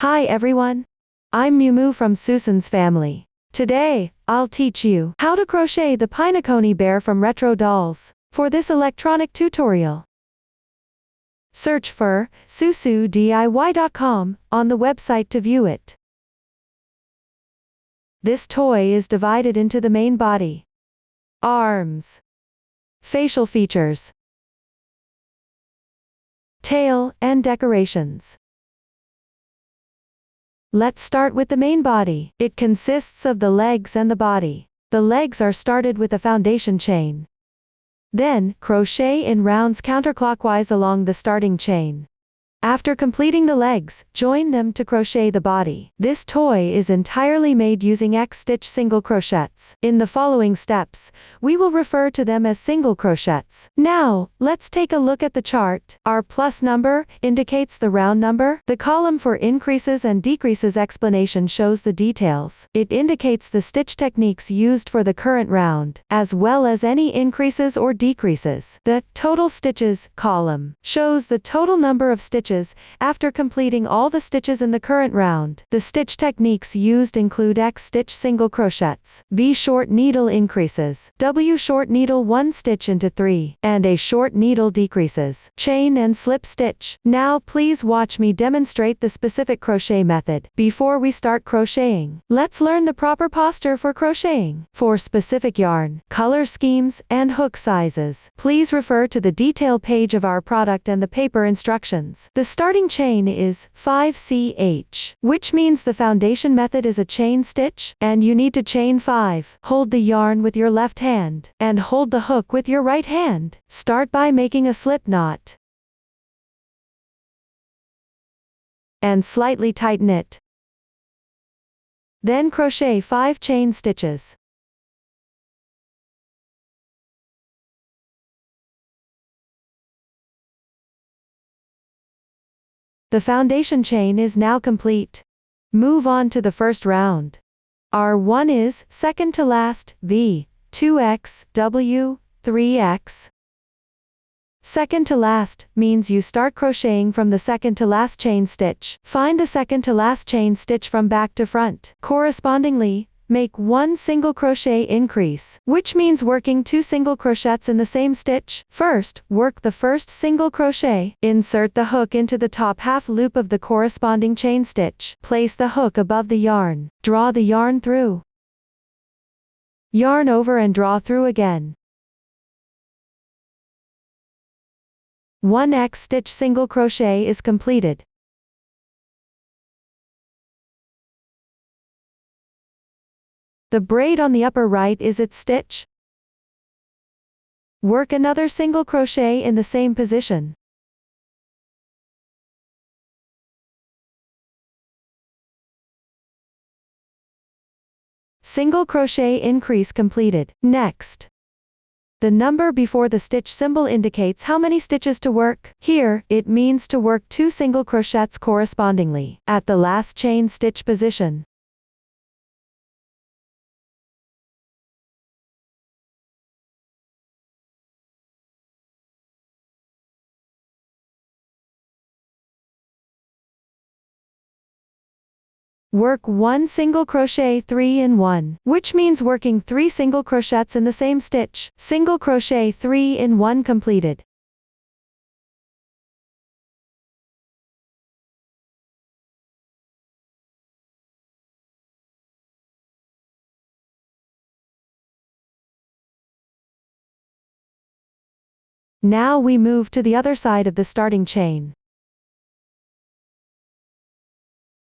Hi everyone. I'm Mumu from Susan's family. Today, I'll teach you how to crochet the Pinacone bear from Retro Dolls. For this electronic tutorial, search for susodiy.com on the website to view it. This toy is divided into the main body, arms, facial features, tail, and decorations. Let's start with the main body. It consists of the legs and the body. The legs are started with a foundation chain. Then, crochet in rounds counterclockwise along the starting chain. After completing the legs, join them to crochet the body. This toy is entirely made using X-stitch single crochets. In the following steps, we will refer to them as single crochets. Now, let's take a look at the chart. Our plus number indicates the round number. The column for increases and decreases explanation shows the details. It indicates the stitch techniques used for the current round, as well as any increases or decreases. The total stitches column shows the total number of stitches after completing all the stitches in the current round. The stitch techniques used include X-stitch single crochets, V short needle increases, W short needle 1 stitch into 3, and A short needle decreases, chain and slip stitch. Now please watch me demonstrate the specific crochet method. Before we start crocheting, let's learn the proper posture for crocheting. For specific yarn, color schemes, and hook sizes, please refer to the detail page of our product and the paper instructions. The starting chain is 5ch, which means the foundation method is a chain stitch, and you need to chain 5. Hold the yarn with your left hand, and hold the hook with your right hand. Start by making a slip knot, and slightly tighten it. Then crochet 5 chain stitches. The foundation chain is now complete. Move on to the first round. R1 is second to last, V, 2x, W, 3x. Second to last means you start crocheting from the second to last chain stitch. Find the second to last chain stitch from back to front. Correspondingly, make 1 single crochet increase, which means working 2 single crochets in the same stitch. First, work the first single crochet. Insert the hook into the top half loop of the corresponding chain stitch. Place the hook above the yarn. Draw the yarn through. Yarn over and draw through again. 1 X-stitch single crochet is completed. The braid on the upper right is its stitch. Work another single crochet in the same position. Single crochet increase completed. Next, the number before the stitch symbol indicates how many stitches to work. Here, it means to work 2 single crochets correspondingly at the last chain stitch position. Work 1 single crochet 3 in 1, which means working 3 single crochets in the same stitch. Single crochet 3 in 1 completed. Now we move to the other side of the starting chain.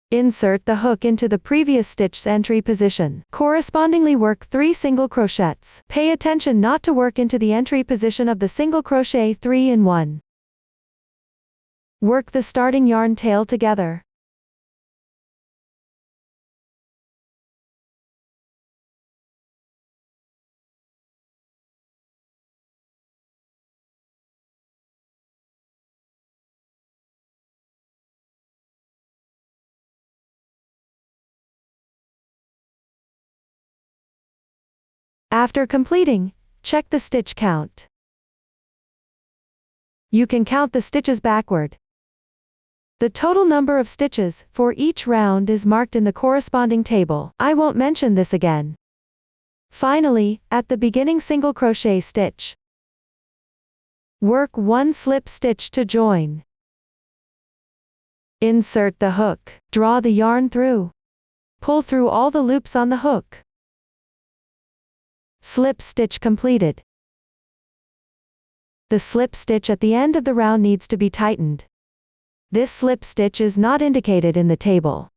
Insert the hook into the previous stitch's entry position. Correspondingly work 3 single crochets. Pay attention not to work into the entry position of the single crochet 3 in 1. Work the starting yarn tail together. After completing, check the stitch count. You can count the stitches backward. The total number of stitches for each round is marked in the corresponding table. I won't mention this again. Finally, at the beginning single crochet stitch, work 1 slip stitch to join. Insert the hook. Draw the yarn through. Pull through all the loops on the hook. Slip stitch completed. The slip stitch at the end of the round needs to be tightened. This slip stitch is not indicated in the table.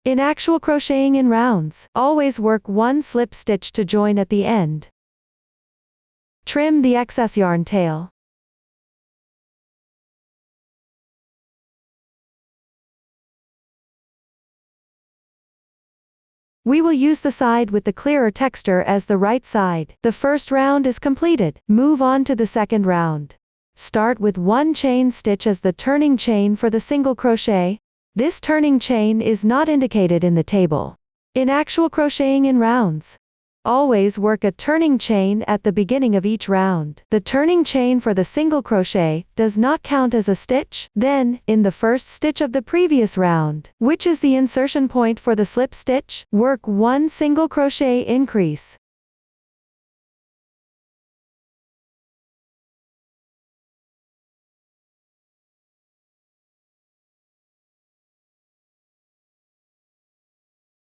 In actual crocheting in rounds, always work 1 slip stitch to join at the end. Trim the excess yarn tail. We will use the side with the clearer texture as the right side. The first round is completed. Move on to the second round. Start with 1 chain stitch as the turning chain for the single crochet. This turning chain is not indicated in the table. In actual crocheting in rounds, always work a turning chain at the beginning of each round. The turning chain for the single crochet does not count as a stitch. Then, in the first stitch of the previous round, which is the insertion point for the slip stitch, work 1 single crochet increase.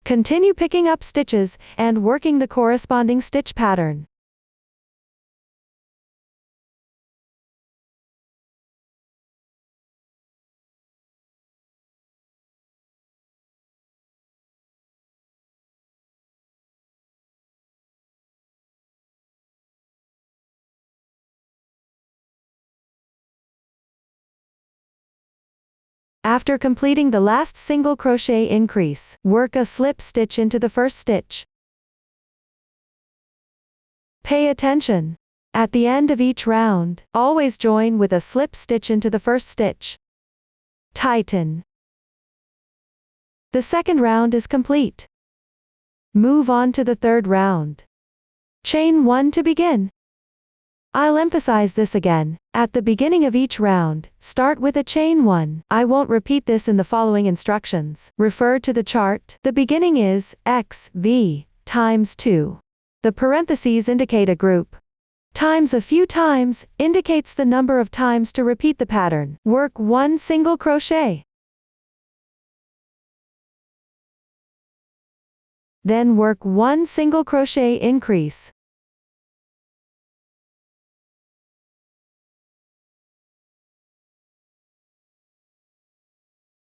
Continue picking up stitches and working the corresponding stitch pattern. After completing the last single crochet increase, work a slip stitch into the first stitch. Pay attention. At the end of each round, always join with a slip stitch into the first stitch. Tighten. The second round is complete. Move on to the third round. Chain 1 to begin. I'll emphasize this again. At the beginning of each round, start with a chain 1. I won't repeat this in the following instructions. Refer to the chart. The beginning is XV times 2. The parentheses indicate a group. Times a few times indicates the number of times to repeat the pattern. Work 1 single crochet. Then work 1 single crochet increase.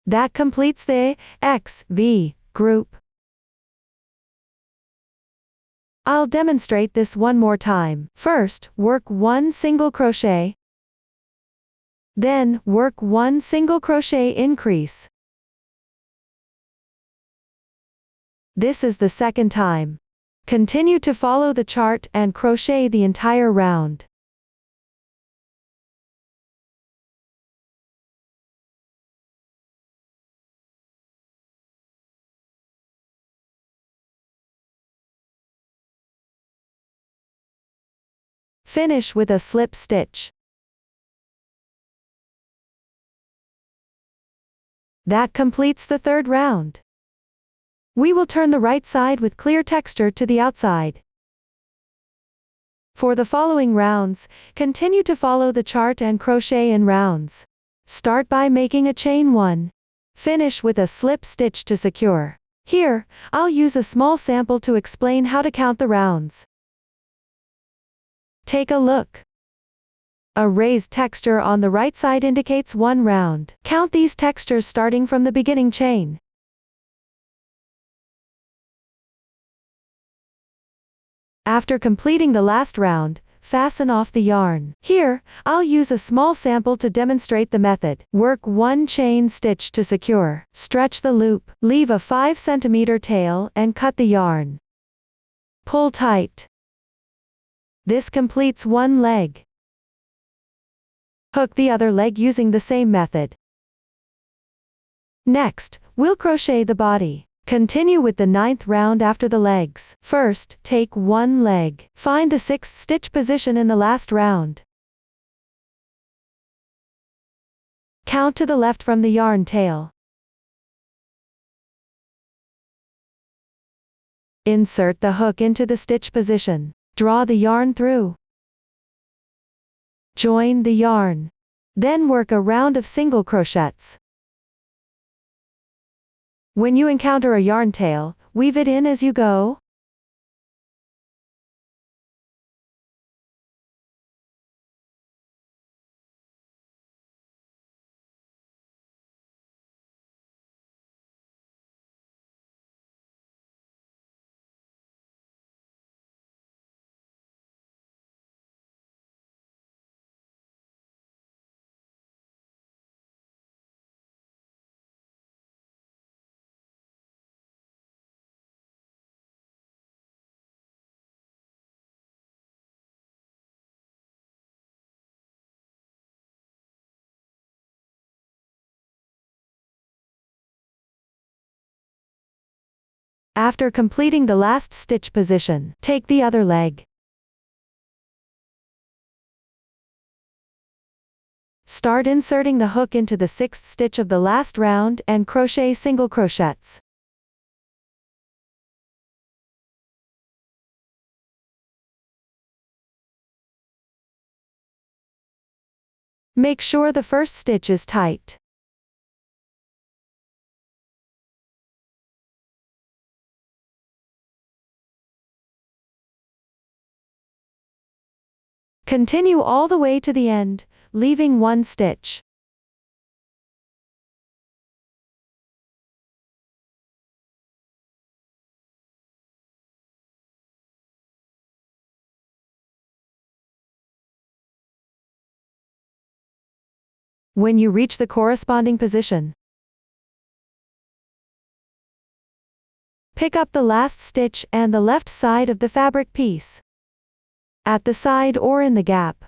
That completes the XV group. I'll demonstrate this one more time. First, work 1 single crochet. Then, work 1 single crochet increase. This is the second time. Continue to follow the chart and crochet the entire round. Finish with a slip stitch. That completes the third round. We will turn the right side with clear texture to the outside. For the following rounds, continue to follow the chart and crochet in rounds. Start by making a chain 1. Finish with a slip stitch to secure. Here, I'll use a small sample to explain how to count the rounds. Take a look. A raised texture on the right side indicates 1 round. Count these textures starting from the beginning chain. After completing the last round, fasten off the yarn. Here, I'll use a small sample to demonstrate the method. Work 1 chain stitch to secure. Stretch the loop. Leave a 5 cm tail and cut the yarn. Pull tight. This completes 1 leg. Hook the other leg using the same method. Next, we'll crochet the body. Continue with the 9th round after the legs. First, take 1 leg. Find the 6th stitch position in the last round. Count to the left from the yarn tail. Insert the hook into the stitch position. Draw the yarn through. Join the yarn. Then work a round of single crochets. When you encounter a yarn tail, weave it in as you go. After completing the last stitch position, take the other leg. Start inserting the hook into the 6th stitch of the last round and crochet single crochets. Make sure the first stitch is tight. Continue all the way to the end, leaving one stitch. When you reach the corresponding position, pick up the last stitch and the left side of the fabric piece. At the side or in the gap,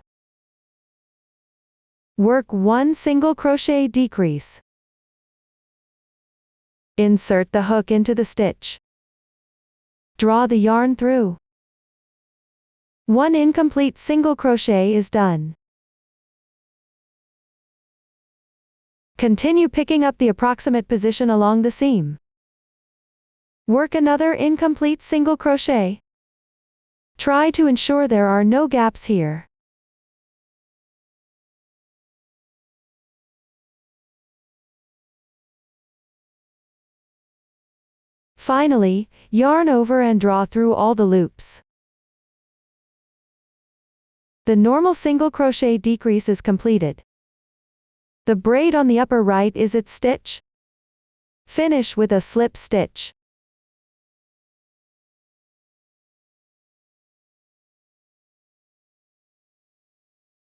work one single crochet decrease. Insert the hook into the stitch. Draw the yarn through. One incomplete single crochet is done. Continue picking up the approximate position along the seam. Work another incomplete single crochet. Try to ensure there are no gaps here. Finally, yarn over and draw through all the loops. The normal single crochet decrease is completed. The braid on the upper right is its stitch. Finish with a slip stitch.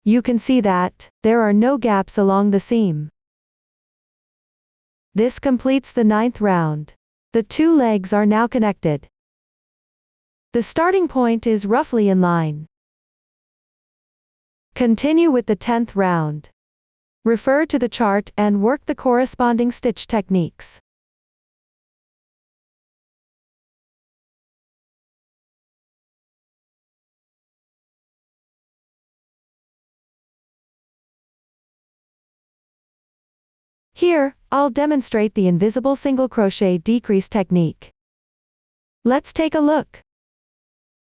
You can see that there are no gaps along the seam. This completes the 9th round. The two legs are now connected. The starting point is roughly in line. Continue with the 10th round. Refer to the chart and work the corresponding stitch techniques. Here, I'll demonstrate the invisible single crochet decrease technique. Let's take a look.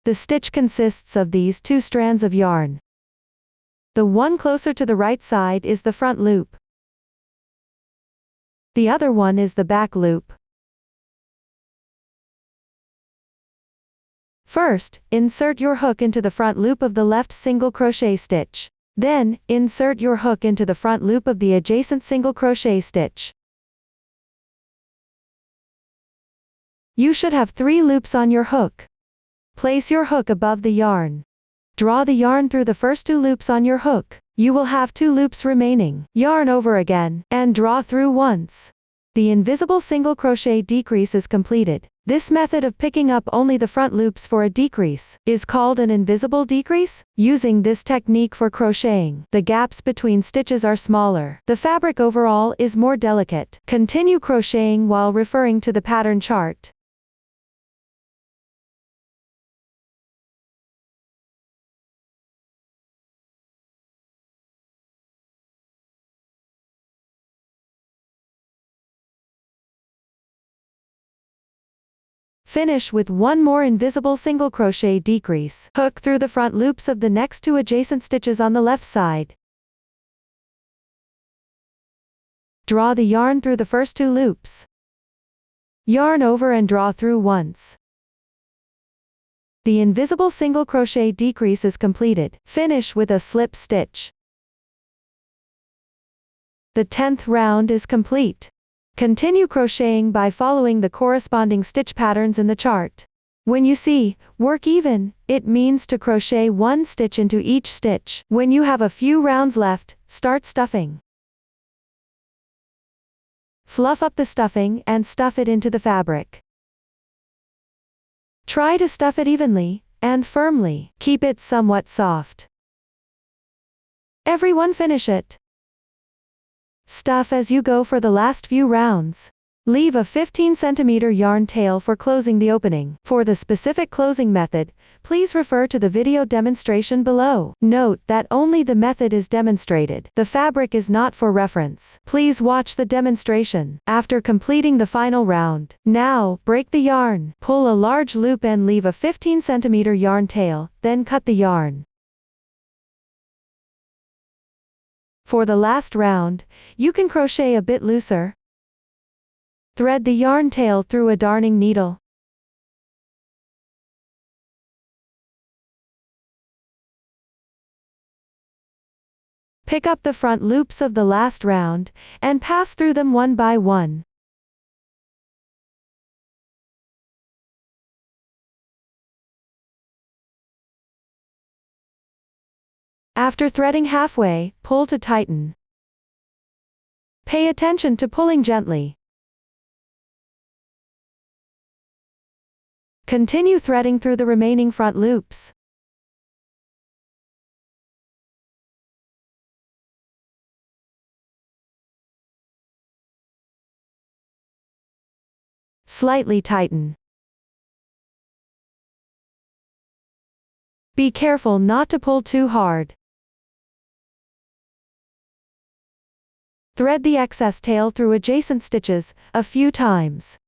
The stitch consists of these two strands of yarn. The one closer to the right side is the front loop. The other one is the back loop. First, insert your hook into the front loop of the left single crochet stitch. Then, insert your hook into the front loop of the adjacent single crochet stitch. You should have 3 loops on your hook. Place your hook above the yarn. Draw the yarn through the first 2 loops on your hook. You will have 2 loops remaining. Yarn over again, and draw through once. The invisible single crochet decrease is completed. This method of picking up only the front loops for a decrease is called an invisible decrease. Using this technique for crocheting, the gaps between stitches are smaller. The fabric overall is more delicate. Continue crocheting while referring to the pattern chart. Finish with one more invisible single crochet decrease hook through the front loops of the next two adjacent stitches on the left side. Draw the yarn through the first two loops. Yarn over and draw through once. The invisible single crochet decrease is completed. Finish with a slip stitch. The 10th round is complete. Continue crocheting by following the corresponding stitch patterns in the chart. When you see, work even, it means to crochet one stitch into each stitch. When you have a few rounds left, start stuffing. Fluff up the stuffing and stuff it into the fabric. Try to stuff it evenly and firmly. Keep it somewhat soft. Everyone finish it. Stuff as you go for the last few rounds. Leave a 15 cm yarn tail for closing the opening. For the specific closing method, please refer to the video demonstration below. Note that only the method is demonstrated. The fabric is not for reference. Please watch the demonstration after completing the final round. Now, break the yarn. Pull a large loop and leave a 15 cm yarn tail, then cut the yarn. For the last round, you can crochet a bit looser. Thread the yarn tail through a darning needle. Pick up the front loops of the last round, and pass through them one by one. After threading halfway, pull to tighten. Pay attention to pulling gently. Continue threading through the remaining front loops. Slightly tighten. Be careful not to pull too hard. Thread the excess tail through adjacent stitches a few times.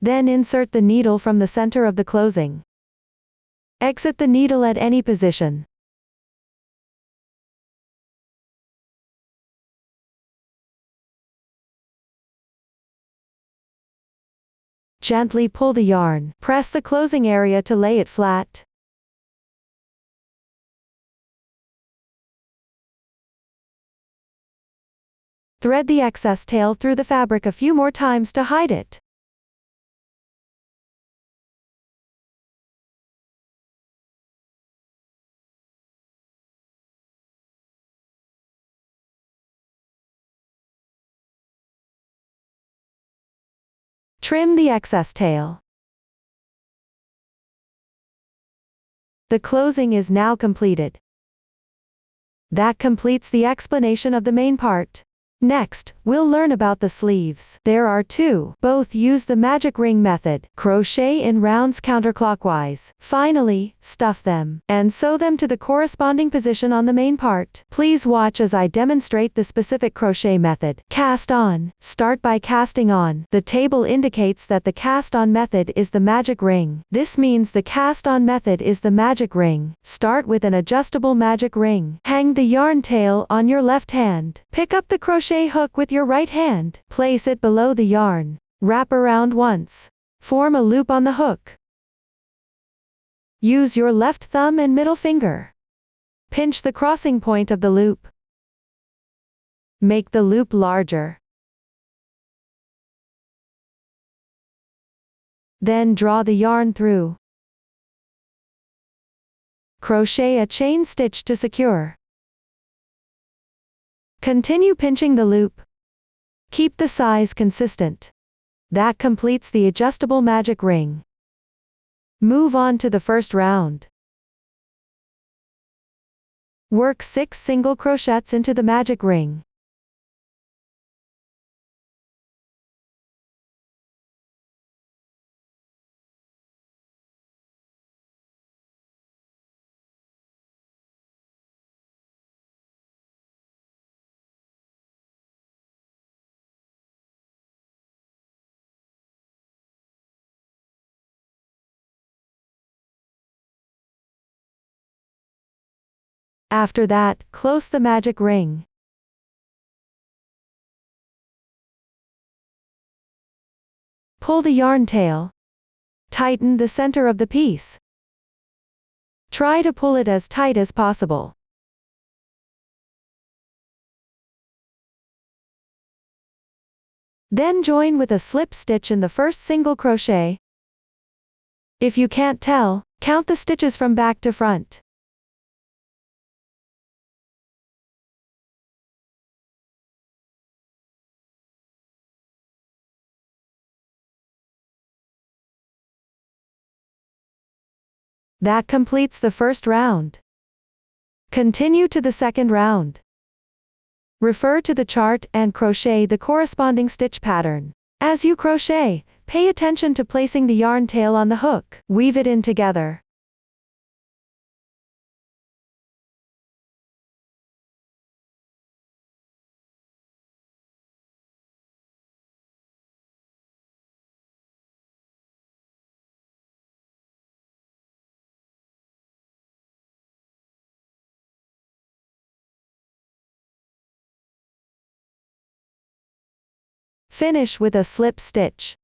Then insert the needle from the center of the closing. Exit the needle at any position. Gently pull the yarn. Press the closing area to lay it flat. Thread the excess tail through the fabric a few more times to hide it. Trim the excess tail. The closing is now completed. That completes the explanation of the main part. Next, we'll learn about the sleeves. There are two. Both use the magic ring method. Crochet in rounds counterclockwise. Finally, stuff them, and sew them to the corresponding position on the main part. Please watch as I demonstrate the specific crochet method. Cast on. Start by casting on. The table indicates that the cast on method is the magic ring. This means the cast on method is the magic ring. Start with an adjustable magic ring. Hang the yarn tail on your left hand. Pick up the crochet hook with your right hand. Place it below the yarn. Wrap around once. Form a loop on the hook. Use your left thumb and middle finger. Pinch the crossing point of the loop. Make the loop larger. Then draw the yarn through. Crochet a chain stitch to secure. Continue pinching the loop. Keep the size consistent. That completes the adjustable magic ring. Move on to the first round. Work 6 single crochets into the magic ring. After that, close the magic ring. Pull the yarn tail. Tighten the center of the piece. Try to pull it as tight as possible. Then join with a slip stitch in the first single crochet. If you can't tell, count the stitches from back to front. That completes the first round. Continue to the second round. Refer to the chart and crochet the corresponding stitch pattern. As you crochet, pay attention to placing the yarn tail on the hook. Weave it in together. Finish with a slip stitch.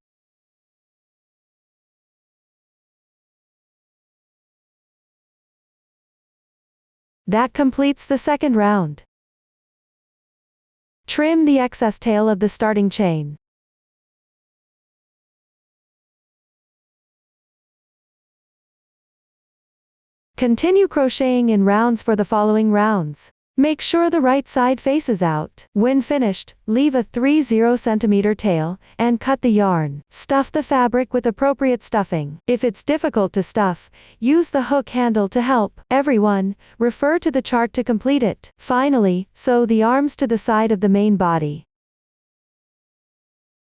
That completes the second round. Trim the excess tail of the starting chain. Continue crocheting in rounds for the following rounds. Make sure the right side faces out. When finished, leave a 30 cm tail, and cut the yarn. Stuff the fabric with appropriate stuffing. If it's difficult to stuff, use the hook handle to help. Everyone, refer to the chart to complete it. Finally, sew the arms to the side of the main body.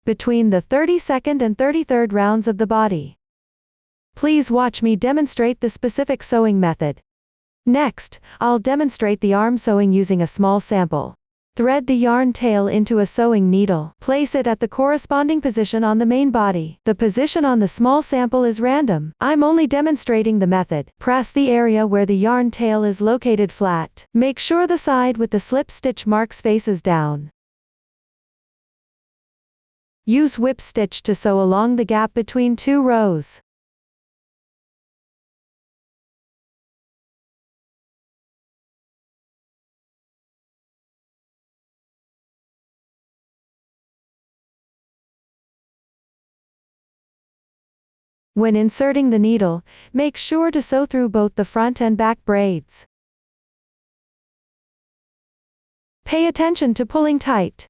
Between the 32nd and 33rd rounds of the body. Please watch me demonstrate the specific sewing method. Next, I'll demonstrate the arm sewing using a small sample. Thread the yarn tail into a sewing needle. Place it at the corresponding position on the main body. The position on the small sample is random. I'm only demonstrating the method. Press the area where the yarn tail is located flat. Make sure the side with the slip stitch marks faces down. Use whip stitch to sew along the gap between two rows. When inserting the needle, make sure to sew through both the front and back braids. Pay attention to pulling tight.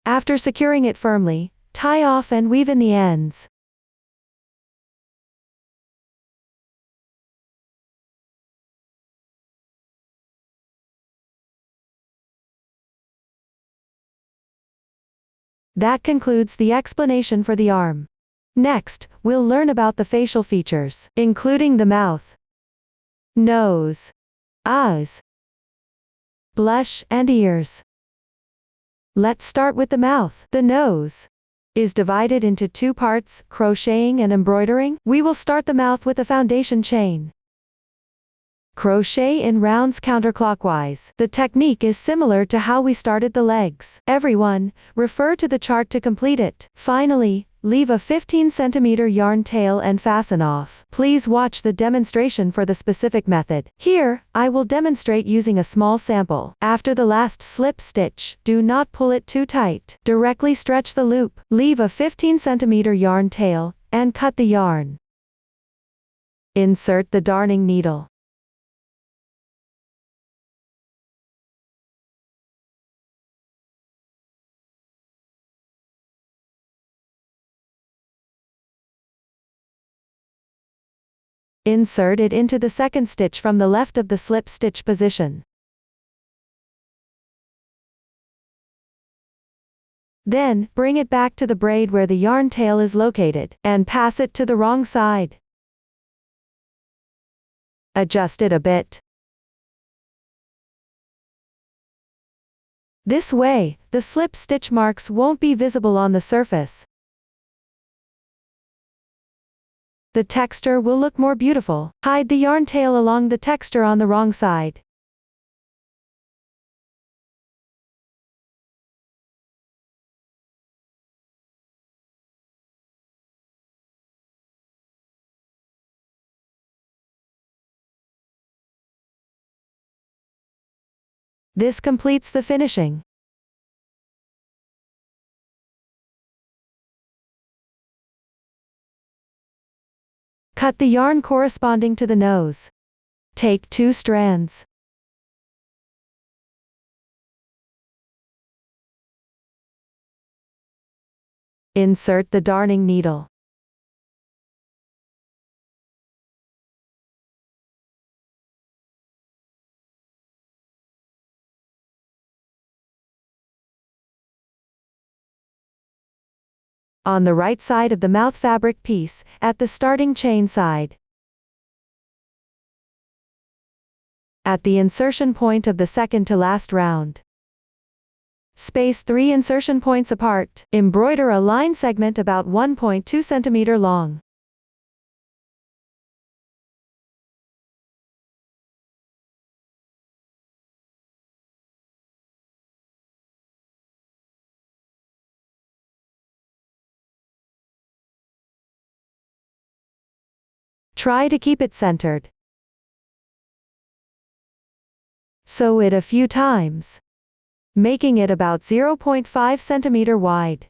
After securing it firmly, tie off and weave in the ends. That concludes the explanation for the arm. Next, we'll learn about the facial features, including the mouth, nose, eyes, blush, and ears. Let's start with the mouth. The nose is divided into two parts, crocheting and embroidering. We will start the mouth with a foundation chain. Crochet in rounds counterclockwise. The technique is similar to how we started the legs. Everyone, refer to the chart to complete it. Finally, leave a 15 cm yarn tail and fasten off. Please watch the demonstration for the specific method. Here, I will demonstrate using a small sample. After the last slip stitch, do not pull it too tight. Directly stretch the loop. Leave a 15 cm yarn tail, and cut the yarn. Insert the darning needle. Insert it into the second stitch from the left of the slip stitch position. Then, bring it back to the braid where the yarn tail is located, and pass it to the wrong side. Adjust it a bit. This way, the slip stitch marks won't be visible on the surface. The texture will look more beautiful. Hide the yarn tail along the texture on the wrong side. This completes the finishing. Cut the yarn corresponding to the nose. Take 2 strands. Insert the darning needle. On the right side of the mouth fabric piece, at the starting chain side. At the insertion point of the second to last round. Space 3 insertion points apart, embroider a line segment about 1.2 cm long. Try to keep it centered. Sew it a few times, making it about 0.5 cm wide.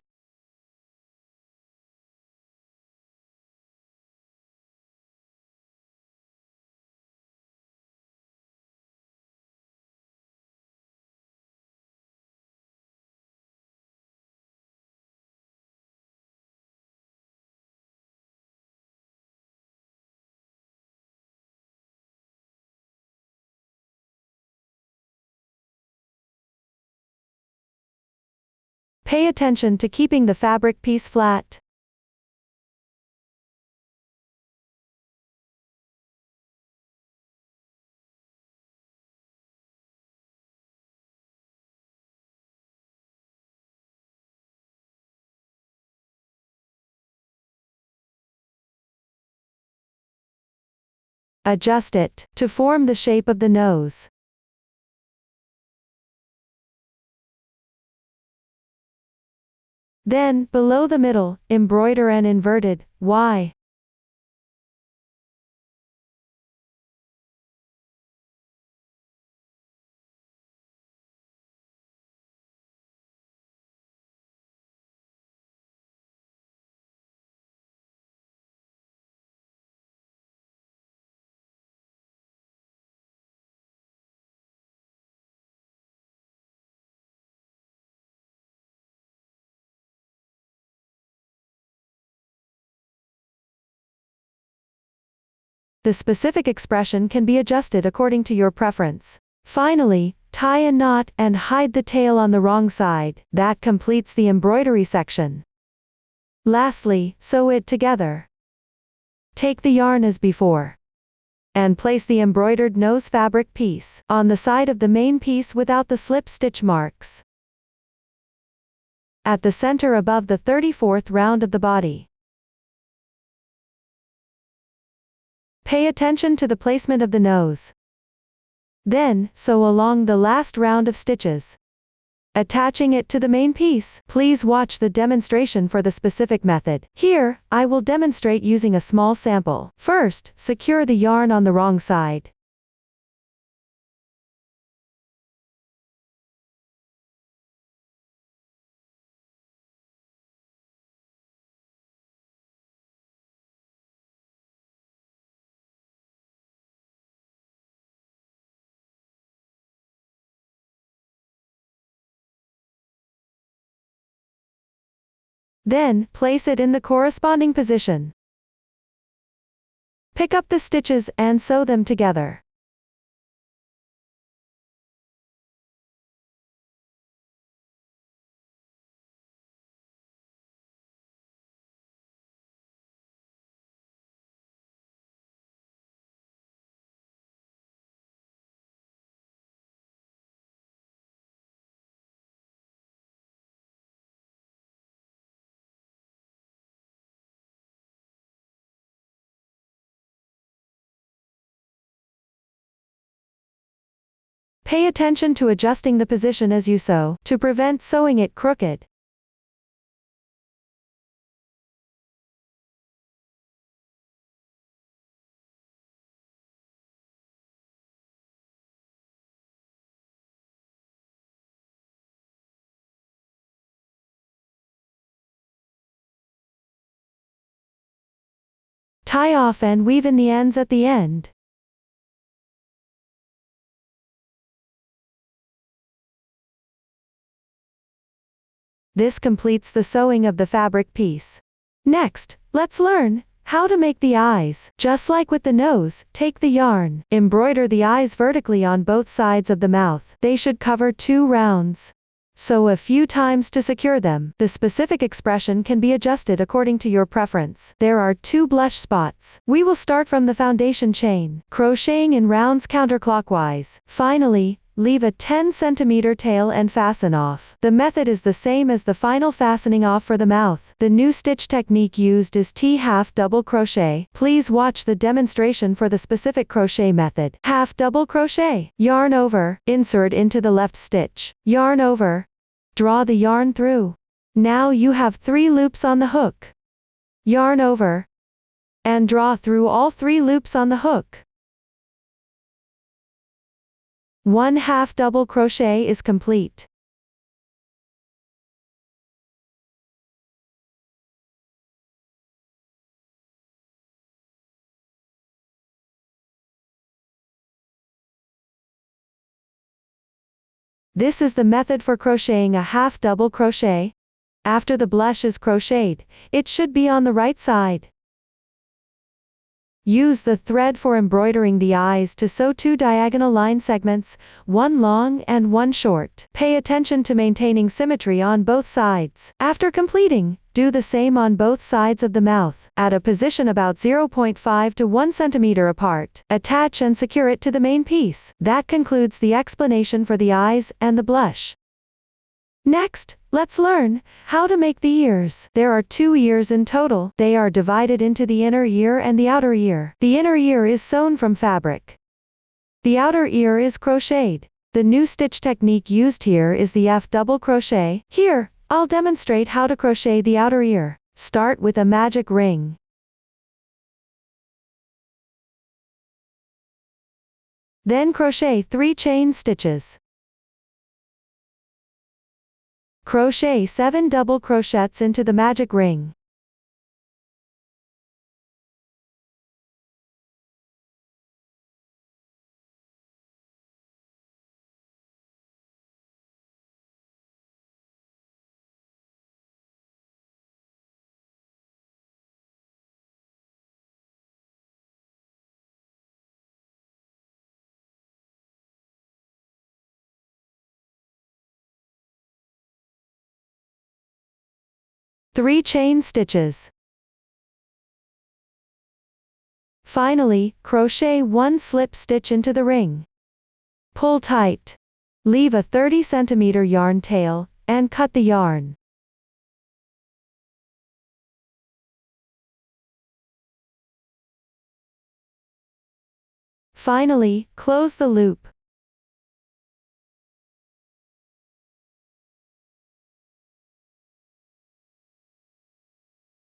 Pay attention to keeping the fabric piece flat. Adjust it to form the shape of the nose. Then, below the middle, embroider an inverted Y. The specific expression can be adjusted according to your preference. Finally, tie a knot and hide the tail on the wrong side. That completes the embroidery section. Lastly, sew it together. Take the yarn as before, and place the embroidered nose fabric piece on the side of the main piece without the slip stitch marks, at the center above the 34th round of the body. Pay attention to the placement of the nose. Then, sew along the last round of stitches, attaching it to the main piece. Please watch the demonstration for the specific method. Here, I will demonstrate using a small sample. First, secure the yarn on the wrong side. Then, place it in the corresponding position. Pick up the stitches and sew them together. Pay attention to adjusting the position as you sew, to prevent sewing it crooked. Tie off and weave in the ends at the end. This completes the sewing of the fabric piece. Next, let's learn how to make the eyes. Just like with the nose, take the yarn, embroider the eyes vertically on both sides of the mouth. They should cover 2 rounds. Sew a few times to secure them. The specific expression can be adjusted according to your preference. There are 2 blush spots. We will start from the foundation chain, crocheting in rounds counterclockwise. Finally, leave a 10 cm tail and fasten off. The method is the same as the final fastening off for the mouth. The new stitch technique used is T-half double crochet. Please watch the demonstration for the specific crochet method. Half double crochet. Yarn over, insert into the left stitch. Yarn over. Draw the yarn through. Now you have 3 loops on the hook. Yarn over. And draw through all 3 loops on the hook. 1 half double crochet is complete. This is the method for crocheting a half double crochet. After the blush is crocheted, it should be on the right side. Use the thread for embroidering the eyes to sew 2 diagonal line segments, 1 long and 1 short. Pay attention to maintaining symmetry on both sides. After completing, do the same on both sides of the mouth, at a position about 0.5 to 1 cm apart. Attach and secure it to the main piece. That concludes the explanation for the eyes and the blush. Next, let's learn how to make the ears. There are 2 ears in total. They are divided into the inner ear and the outer ear. The inner ear is sewn from fabric. The outer ear is crocheted. The new stitch technique used here is the F double crochet. Here, I'll demonstrate how to crochet the outer ear. Start with a magic ring. Then crochet 3 chain stitches. Crochet 7 double crochets into the magic ring. Three chain stitches. Finally, crochet 1 slip stitch into the ring. Pull tight. Leave a 30 cm yarn tail, and cut the yarn. Finally, close the loop.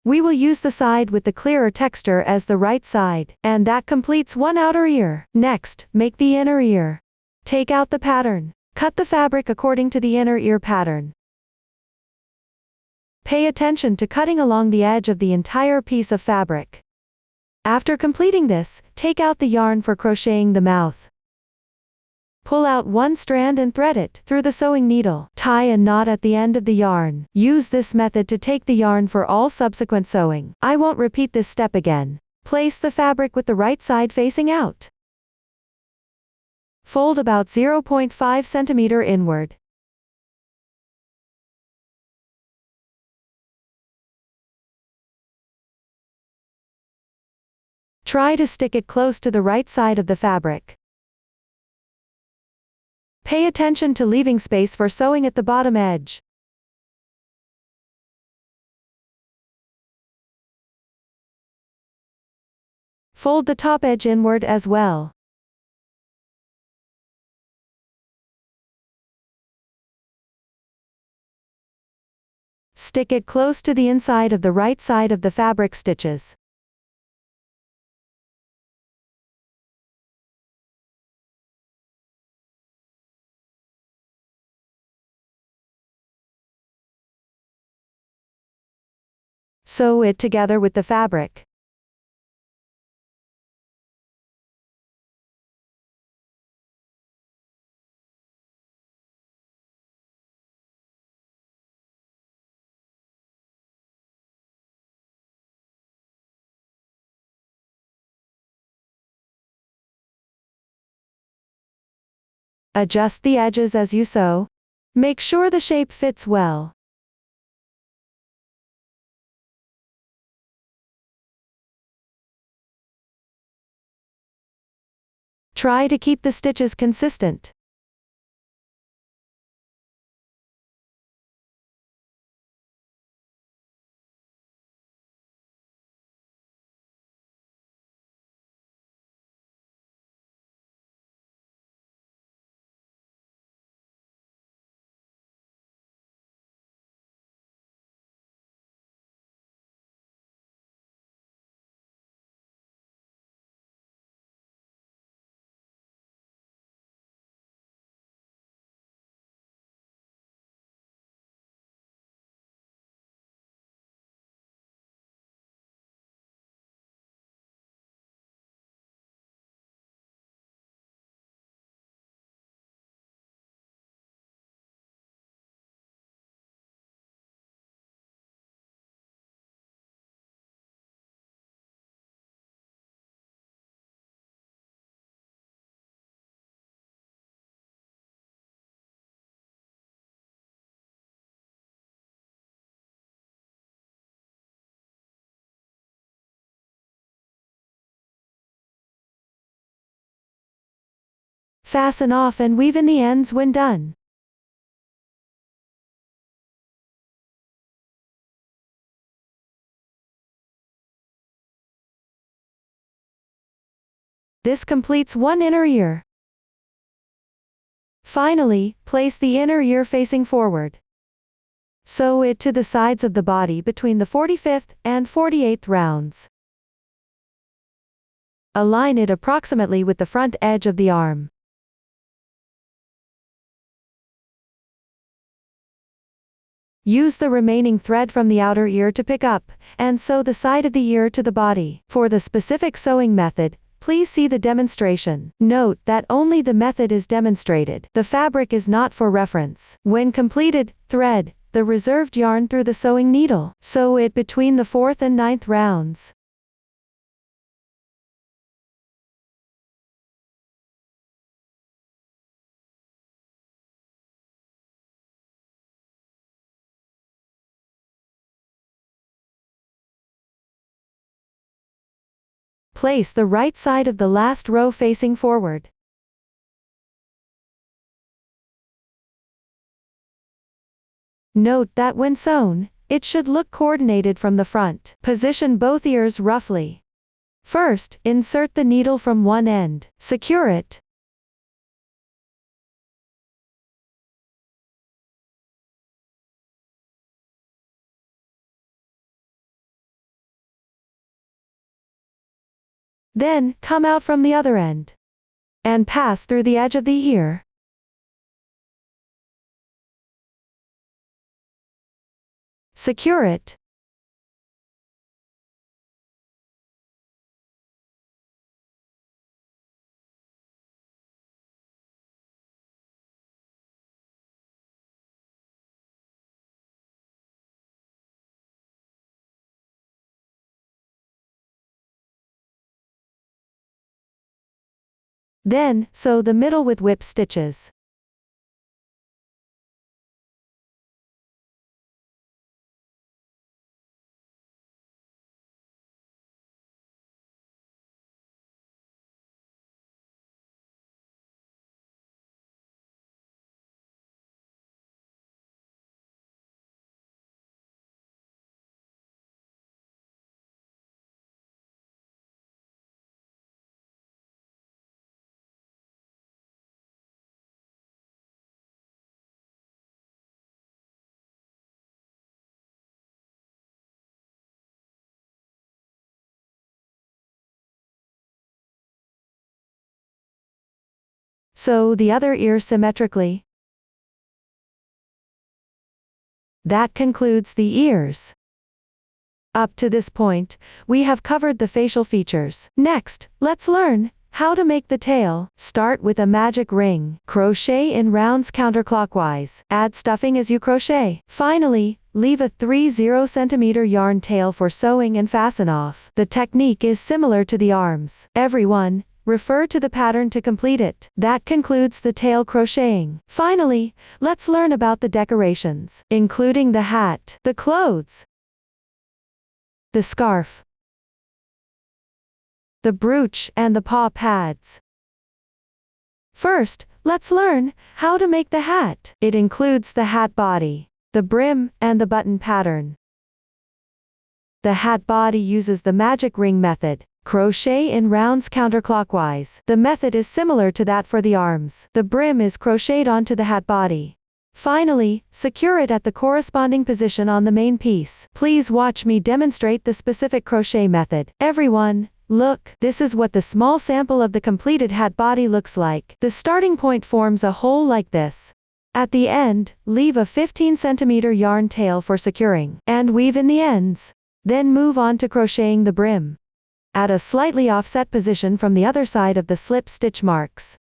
We will use the side with the clearer texture as the right side, and that completes 1 outer ear. Next, make the inner ear. Take out the pattern. Cut the fabric according to the inner ear pattern. Pay attention to cutting along the edge of the entire piece of fabric. After completing this, take out the yarn for crocheting the mouth. Pull out 1 strand and thread it through the sewing needle. Tie a knot at the end of the yarn. Use this method to take the yarn for all subsequent sewing. I won't repeat this step again. Place the fabric with the right side facing out. Fold about 0.5 cm inward. Try to stick it close to the right side of the fabric. Pay attention to leaving space for sewing at the bottom edge. Fold the top edge inward as well. Stick it close to the inside of the right side of the fabric stitches. Sew it together with the fabric. Adjust the edges as you sew. Make sure the shape fits well. Try to keep the stitches consistent. Fasten off and weave in the ends when done. This completes one inner ear. Finally, place the inner ear facing forward. Sew it to the sides of the body between the 45th and 48th rounds. Align it approximately with the front edge of the arm. Use the remaining thread from the outer ear to pick up, and sew the side of the ear to the body. For the specific sewing method, please see the demonstration. Note that only the method is demonstrated. The fabric is not for reference. When completed, thread the reserved yarn through the sewing needle. Sew it between the 4th and 9th rounds. Place the right side of the last row facing forward. Note that when sewn, it should look coordinated from the front. Position both ears roughly. First, insert the needle from one end. Secure it. Then, come out from the other end. And pass through the edge of the ear. Secure it. Then, sew the middle with whip stitches. Sew the other ear symmetrically. That concludes the ears. Up to this point, we have covered the facial features. Next, let's learn how to make the tail. Start with a magic ring. Crochet in rounds counterclockwise. Add stuffing as you crochet. Finally, leave a 30 cm yarn tail for sewing and fasten off. The technique is similar to the arms. Everyone, refer to the pattern to complete it. That concludes the tail crocheting. Finally, let's learn about the decorations, including the hat, the clothes, the scarf, the brooch, and the paw pads. First, let's learn how to make the hat. It includes the hat body, the brim, and the button pattern. The hat body uses the magic ring method. Crochet in rounds counterclockwise. The method is similar to that for the arms. The brim is crocheted onto the hat body. Finally, secure it at the corresponding position on the main piece. Please watch me demonstrate the specific crochet method. Everyone, look, this is what the small sample of the completed hat body looks like. The starting point forms a hole like this. At the end, leave a 15 cm yarn tail for securing, and weave in the ends. Then move on to crocheting the brim at a slightly offset position from the other side of the slip stitch marks.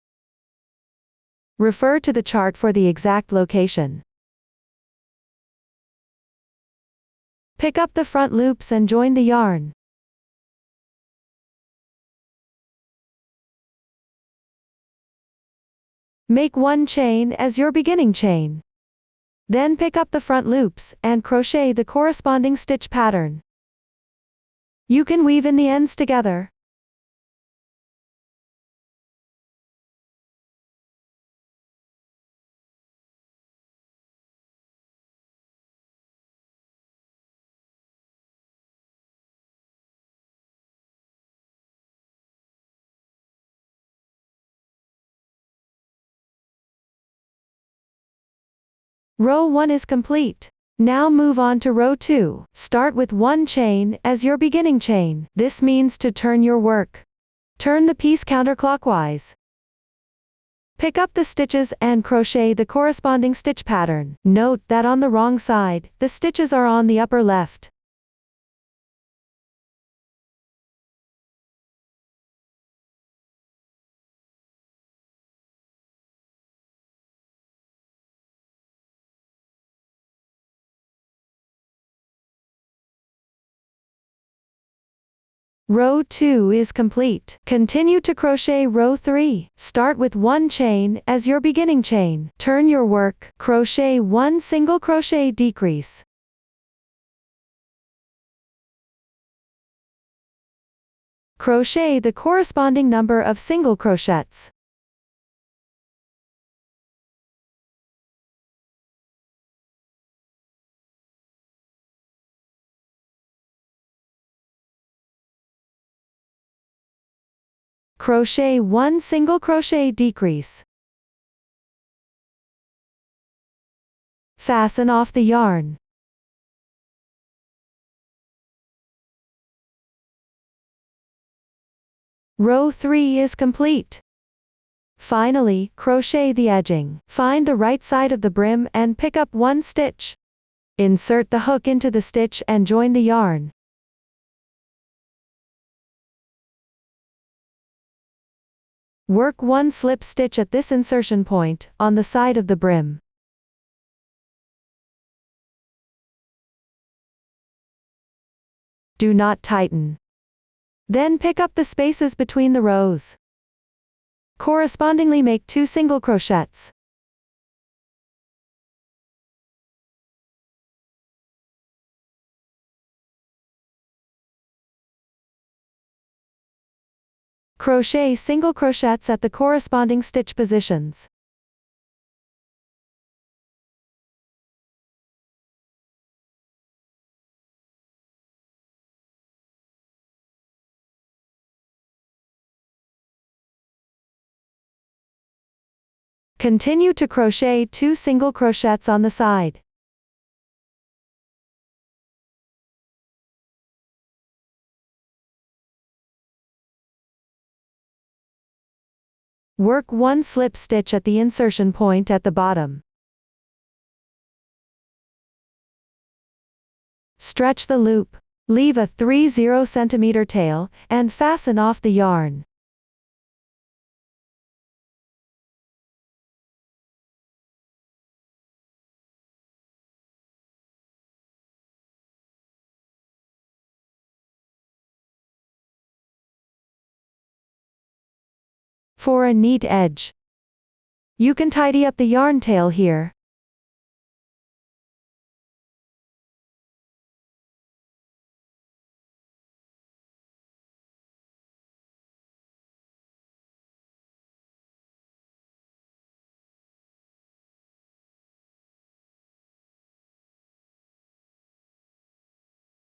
Refer to the chart for the exact location. Pick up the front loops and join the yarn. Make one chain as your beginning chain. Then pick up the front loops and crochet the corresponding stitch pattern. You can weave in the ends together. Row 1 is complete. Now move on to row 2. Start with one chain as your beginning chain. This means to turn your work. Turn the piece counterclockwise. Pick up the stitches and crochet the corresponding stitch pattern. Note that on the wrong side, the stitches are on the upper left. Row 2 is complete. Continue to crochet row 3. Start with one chain as your beginning chain. Turn your work. Crochet one single crochet decrease. Crochet the corresponding number of single crochets. Crochet one single crochet decrease. Fasten off the yarn. Row 3 is complete. Finally, crochet the edging. Find the right side of the brim and pick up one stitch. Insert the hook into the stitch and join the yarn. Work one slip stitch at this insertion point, on the side of the brim. Do not tighten. Then pick up the spaces between the rows. Correspondingly, make 2 single crochets. Crochet single crochets at the corresponding stitch positions. Continue to crochet 2 single crochets on the side. Work 1 slip stitch at the insertion point at the bottom. Stretch the loop. Leave a 30 cm tail, and fasten off the yarn. For a neat edge, you can tidy up the yarn tail here.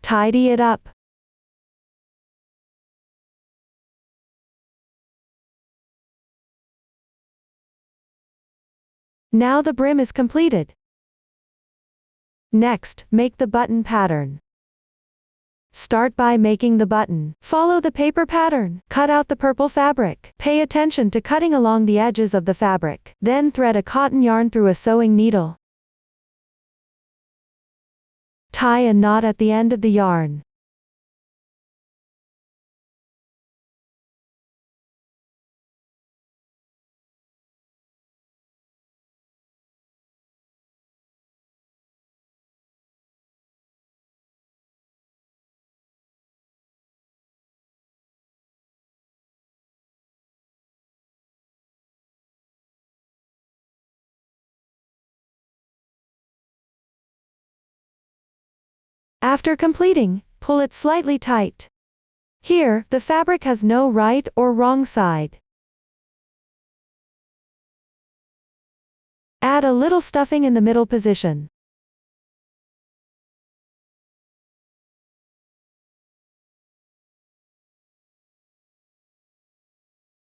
Tidy it up. Now the brim is completed. Next, make the button pattern. Start by making the button. Follow the paper pattern. Cut out the purple fabric. Pay attention to cutting along the edges of the fabric. Then thread a cotton yarn through a sewing needle. Tie a knot at the end of the yarn. After completing, pull it slightly tight. Here, the fabric has no right or wrong side. Add a little stuffing in the middle position.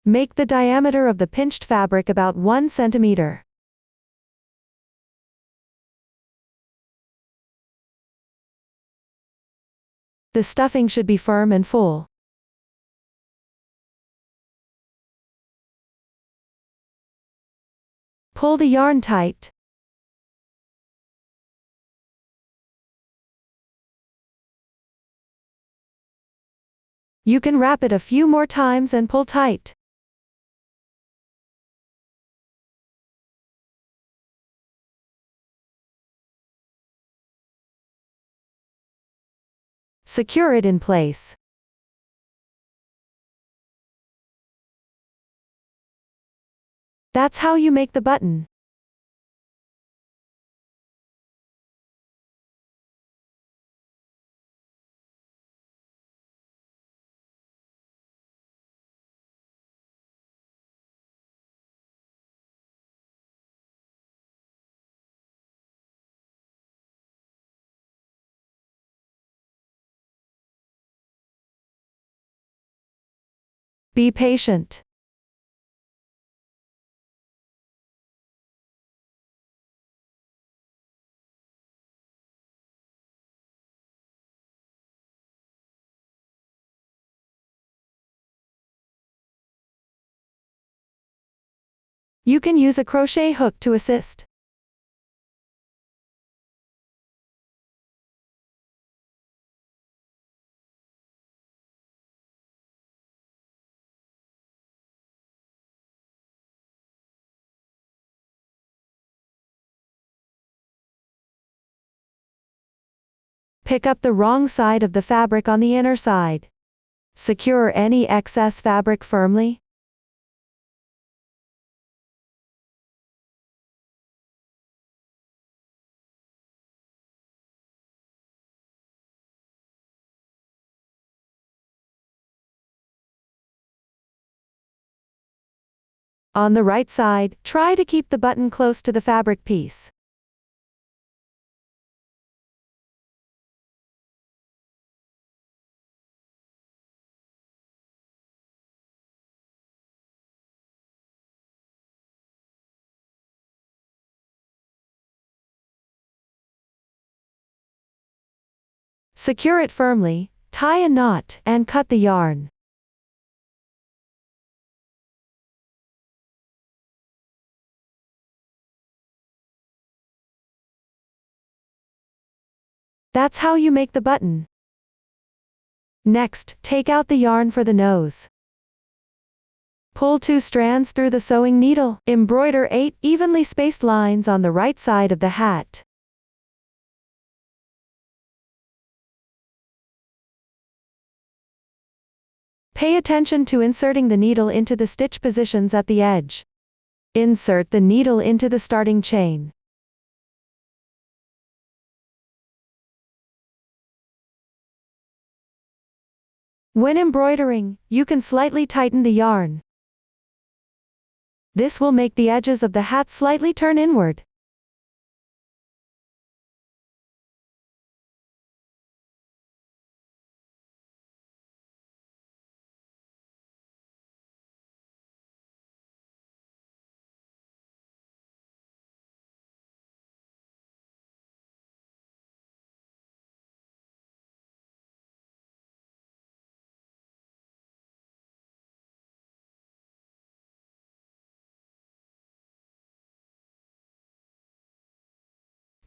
Make the diameter of the pinched fabric about 1 cm. The stuffing should be firm and full. Pull the yarn tight. You can wrap it a few more times and pull tight. Secure it in place. That's how you make the button. Be patient. You can use a crochet hook to assist. Pick up the wrong side of the fabric on the inner side. Secure any excess fabric firmly. On the right side, try to keep the button close to the fabric piece. Secure it firmly, tie a knot, and cut the yarn. That's how you make the button. Next, take out the yarn for the nose. Pull 2 strands through the sewing needle. Embroider 8 evenly spaced lines on the right side of the hat. Pay attention to inserting the needle into the stitch positions at the edge. Insert the needle into the starting chain. When embroidering, you can slightly tighten the yarn. This will make the edges of the hat slightly turn inward.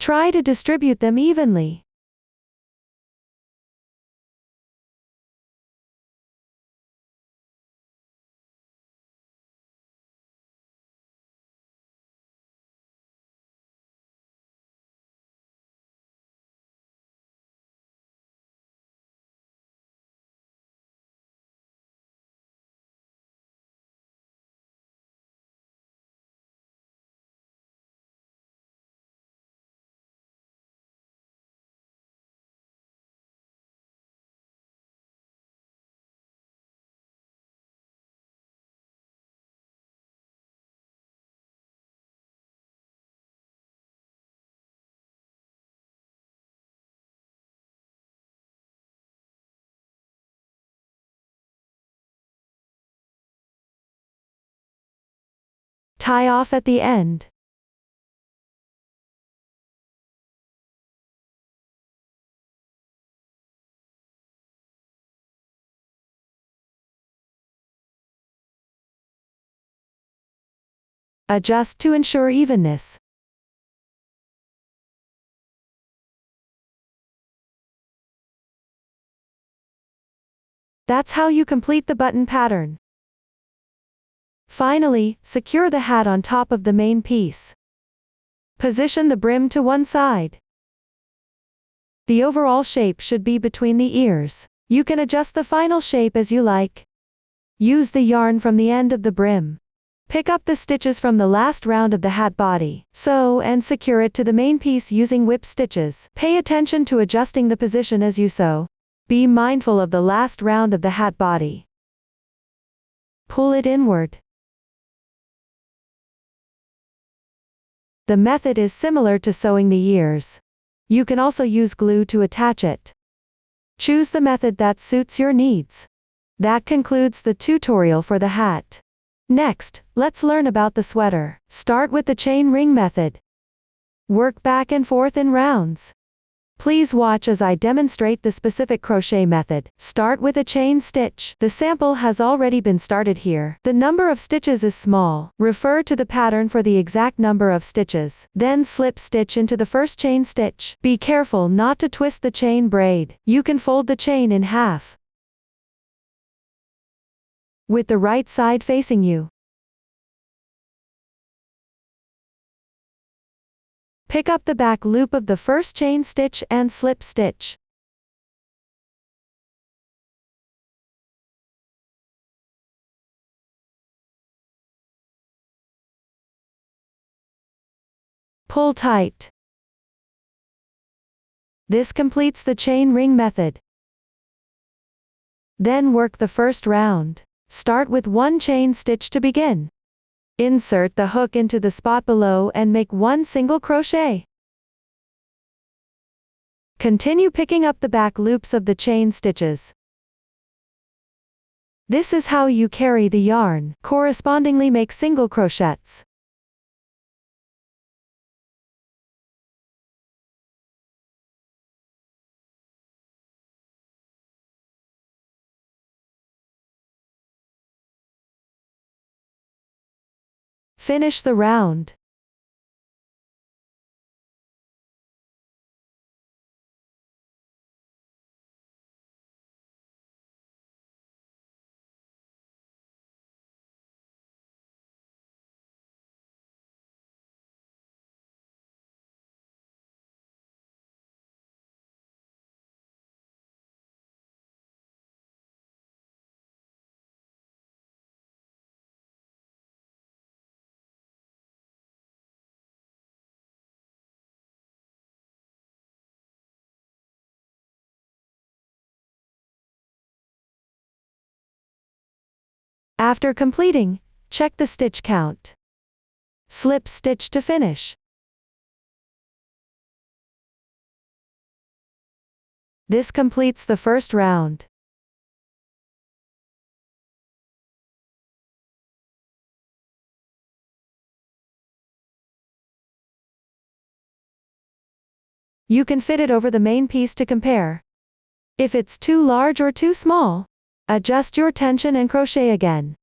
Try to distribute them evenly. Tie off at the end. Adjust to ensure evenness. That's how you complete the button pattern. Finally, secure the hat on top of the main piece. Position the brim to one side. The overall shape should be between the ears. You can adjust the final shape as you like. Use the yarn from the end of the brim. Pick up the stitches from the last round of the hat body. Sew and secure it to the main piece using whip stitches. Pay attention to adjusting the position as you sew. Be mindful of the last round of the hat body. Pull it inward. The method is similar to sewing the ears. You can also use glue to attach it. Choose the method that suits your needs. That concludes the tutorial for the hat. Next, let's learn about the sweater. Start with the chain ring method. Work back and forth in rounds. Please watch as I demonstrate the specific crochet method. Start with a chain stitch. The sample has already been started here. The number of stitches is small. Refer to the pattern for the exact number of stitches. Then slip stitch into the first chain stitch. Be careful not to twist the chain braid. You can fold the chain in half, with the right side facing you. Pick up the back loop of the first chain stitch and slip stitch. Pull tight. This completes the chain ring method. Then work the first round. Start with one chain stitch to begin. Insert the hook into the spot below and make one single crochet. Continue picking up the back loops of the chain stitches. This is how you carry the yarn. Correspondingly make single crochets. Finish the round. After completing, check the stitch count. Slip stitch to finish. This completes the first round. You can fit it over the main piece to compare. If it's too large or too small, adjust your tension and crochet again.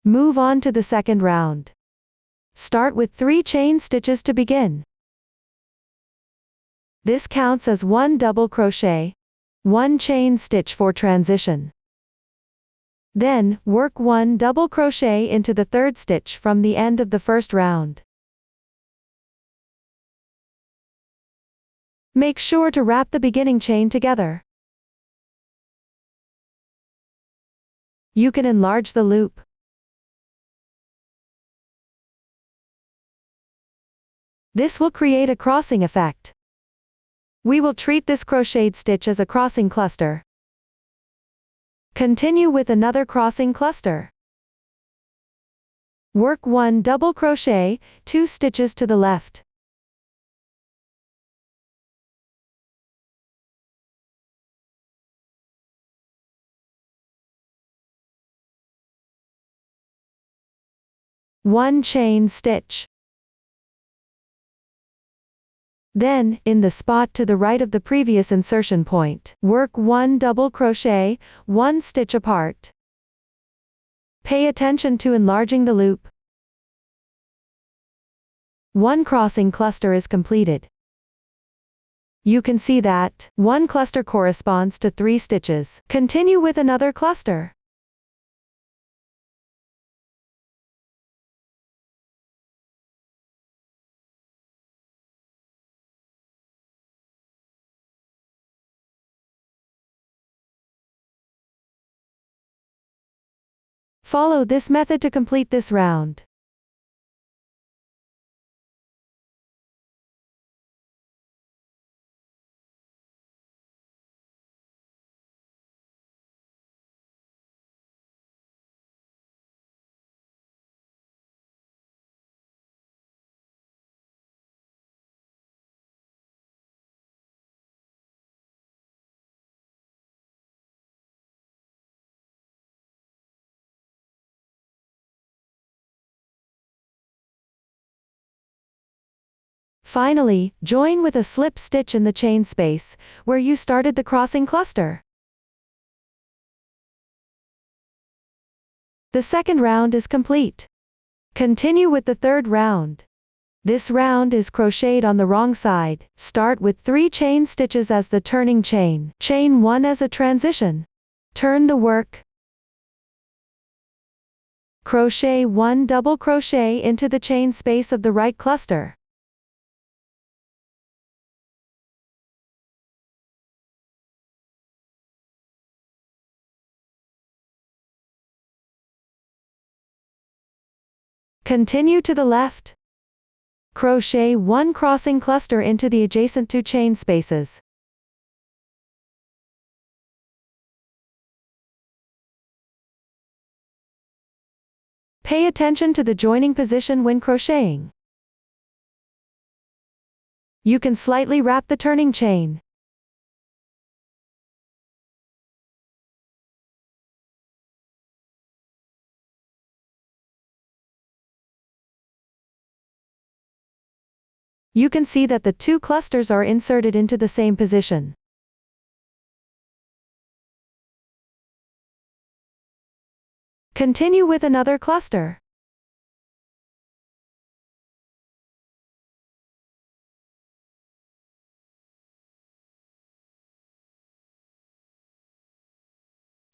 Move on to the second round. Start with 3 chain stitches to begin. This counts as 1 double crochet, 1 chain stitch for transition. Then, work 1 double crochet into the third stitch from the end of the first round. Make sure to wrap the beginning chain together. You can enlarge the loop. This will create a crossing effect. We will treat this crocheted stitch as a crossing cluster. Continue with another crossing cluster. Work 1 double crochet, 2 stitches to the left. One chain stitch. Then, in the spot to the right of the previous insertion point, work 1 double crochet, 1 stitch apart. Pay attention to enlarging the loop. 1 crossing cluster is completed. You can see that 1 cluster corresponds to 3 stitches. Continue with another cluster. Follow this method to complete this round. Finally, join with a slip stitch in the chain space, where you started the crossing cluster. The second round is complete. Continue with the third round. This round is crocheted on the wrong side. Start with 3 chain stitches as the turning chain. Chain 1 as a transition. Turn the work. Crochet 1 double crochet into the chain space of the right cluster. Continue to the left. Crochet 1 crossing cluster into the adjacent 2 chain spaces. Pay attention to the joining position when crocheting. You can slightly wrap the turning chain. You can see that the two clusters are inserted into the same position. Continue with another cluster.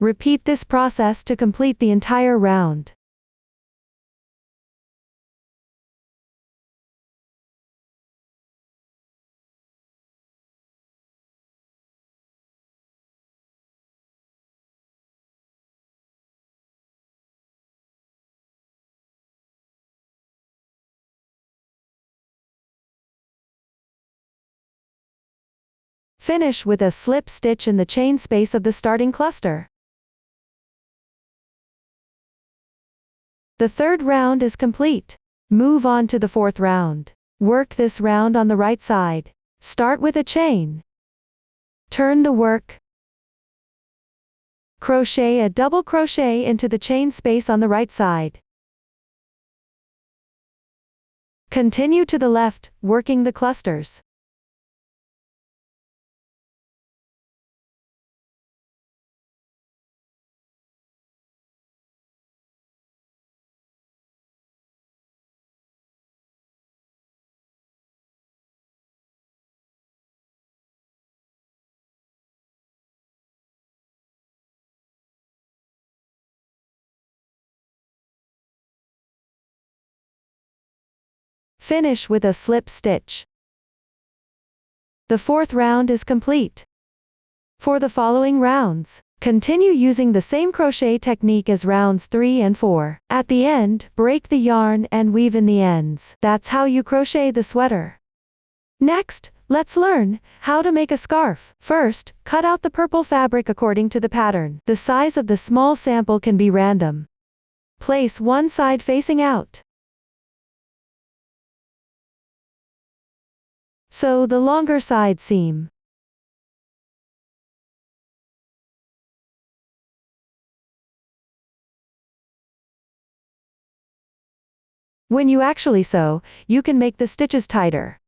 Repeat this process to complete the entire round. Finish with a slip stitch in the chain space of the starting cluster. The third round is complete. Move on to the fourth round. Work this round on the right side. Start with a chain. Turn the work. Crochet a double crochet into the chain space on the right side. Continue to the left, working the clusters. Finish with a slip stitch. The fourth round is complete. For the following rounds, continue using the same crochet technique as rounds 3 and 4. At the end, break the yarn and weave in the ends. That's how you crochet the sweater. Next, let's learn how to make a scarf. First, cut out the purple fabric according to the pattern. The size of the small sample can be random. Place one side facing out. Sew the longer side seam. When you actually sew, you can make the stitches tighter.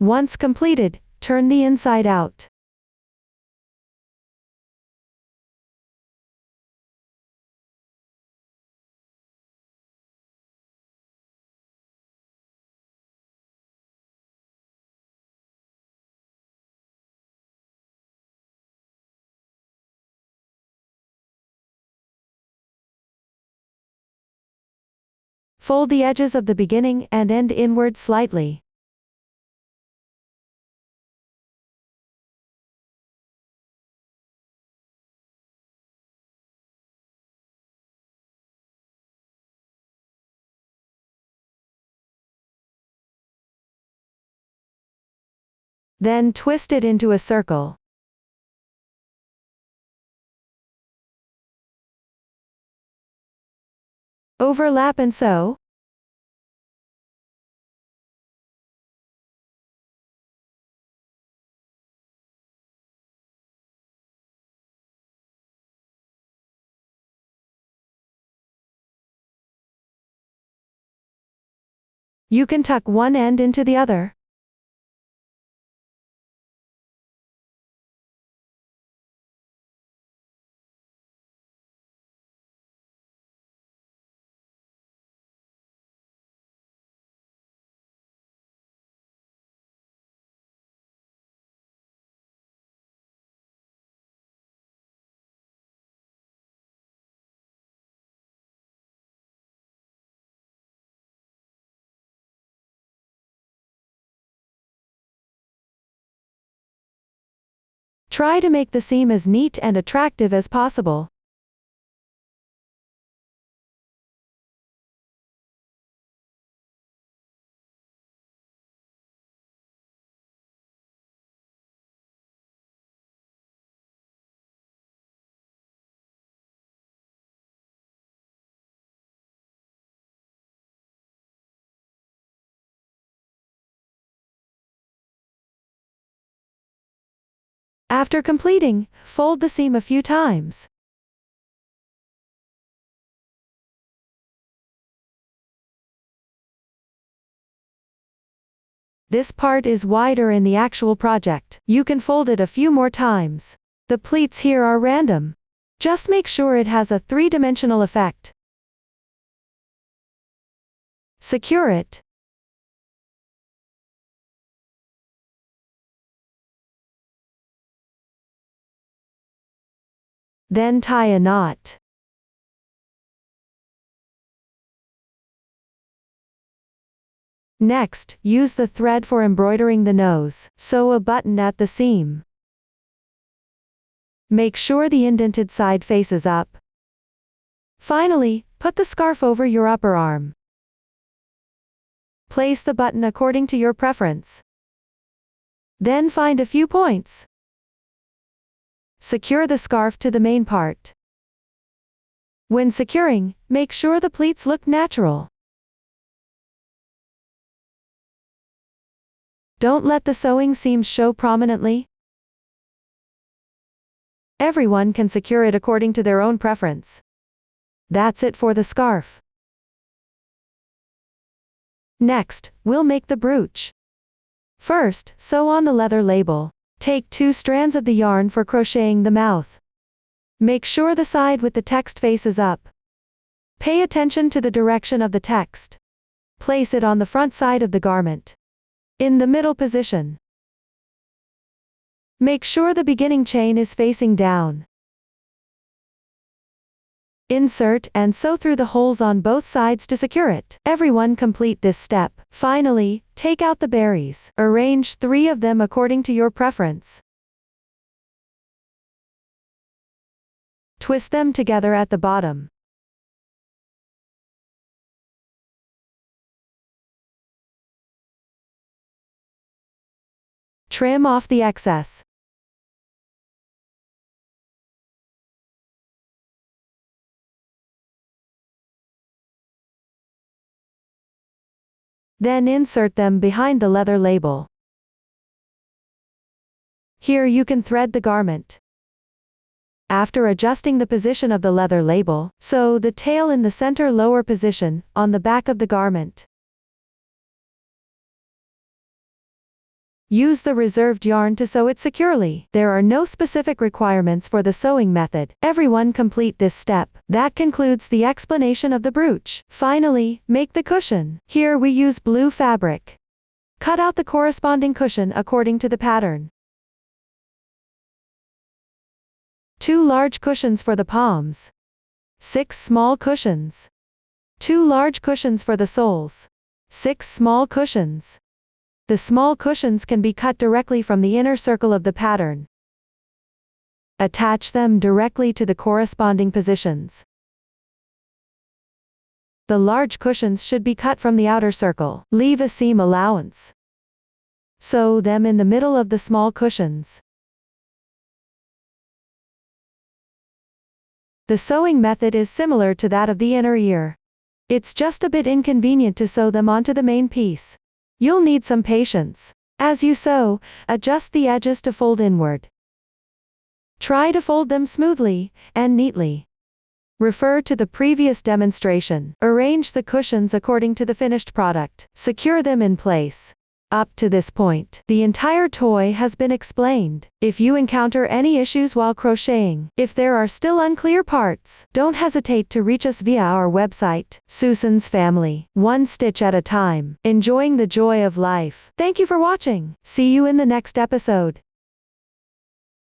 Once completed, turn the inside out. Fold the edges of the beginning and end inward slightly. Then twist it into a circle. Overlap and sew. You can tuck one end into the other. Try to make the seam as neat and attractive as possible. After completing, fold the seam a few times. This part is wider in the actual project. You can fold it a few more times. The pleats here are random. Just make sure it has a three-dimensional effect. Secure it. Then tie a knot. Next, use the thread for embroidering the nose. Sew a button at the seam. Make sure the indented side faces up. Finally, put the scarf over your upper arm. Place the button according to your preference. Then find a few points. Secure the scarf to the main part. When securing, make sure the pleats look natural. Don't let the sewing seams show prominently. Everyone can secure it according to their own preference. That's it for the scarf. Next, we'll make the brooch. First, sew on the leather label. Take 2 strands of the yarn for crocheting the mouth. Make sure the side with the text faces up. Pay attention to the direction of the text. Place it on the front side of the garment. In the middle position. Make sure the beginning chain is facing down. Insert and sew through the holes on both sides to secure it. Everyone complete this step. Finally, take out the berries. Arrange 3 of them according to your preference. Twist them together at the bottom. Trim off the excess. Then insert them behind the leather label. Here you can thread the garment. After adjusting the position of the leather label, sew the tail in the center lower position, on the back of the garment. Use the reserved yarn to sew it securely. There are no specific requirements for the sewing method. Everyone complete this step. That concludes the explanation of the brooch. Finally, make the cushion. Here we use blue fabric. Cut out the corresponding cushion according to the pattern. 2 large cushions for the palms. 6 small cushions. 2 large cushions for the soles. 6 small cushions. The small cushions can be cut directly from the inner circle of the pattern. Attach them directly to the corresponding positions. The large cushions should be cut from the outer circle. Leave a seam allowance. Sew them in the middle of the small cushions. The sewing method is similar to that of the inner ear. It's just a bit inconvenient to sew them onto the main piece. You'll need some patience. As you sew, adjust the edges to fold inward. Try to fold them smoothly and neatly. Refer to the previous demonstration. Arrange the cushions according to the finished product. Secure them in place. Up to this point, the entire toy has been explained. If you encounter any issues while crocheting, if there are still unclear parts, don't hesitate to reach us via our website, Susan's Family, one stitch at a time, enjoying the joy of life. Thank you for watching. See you in the next episode.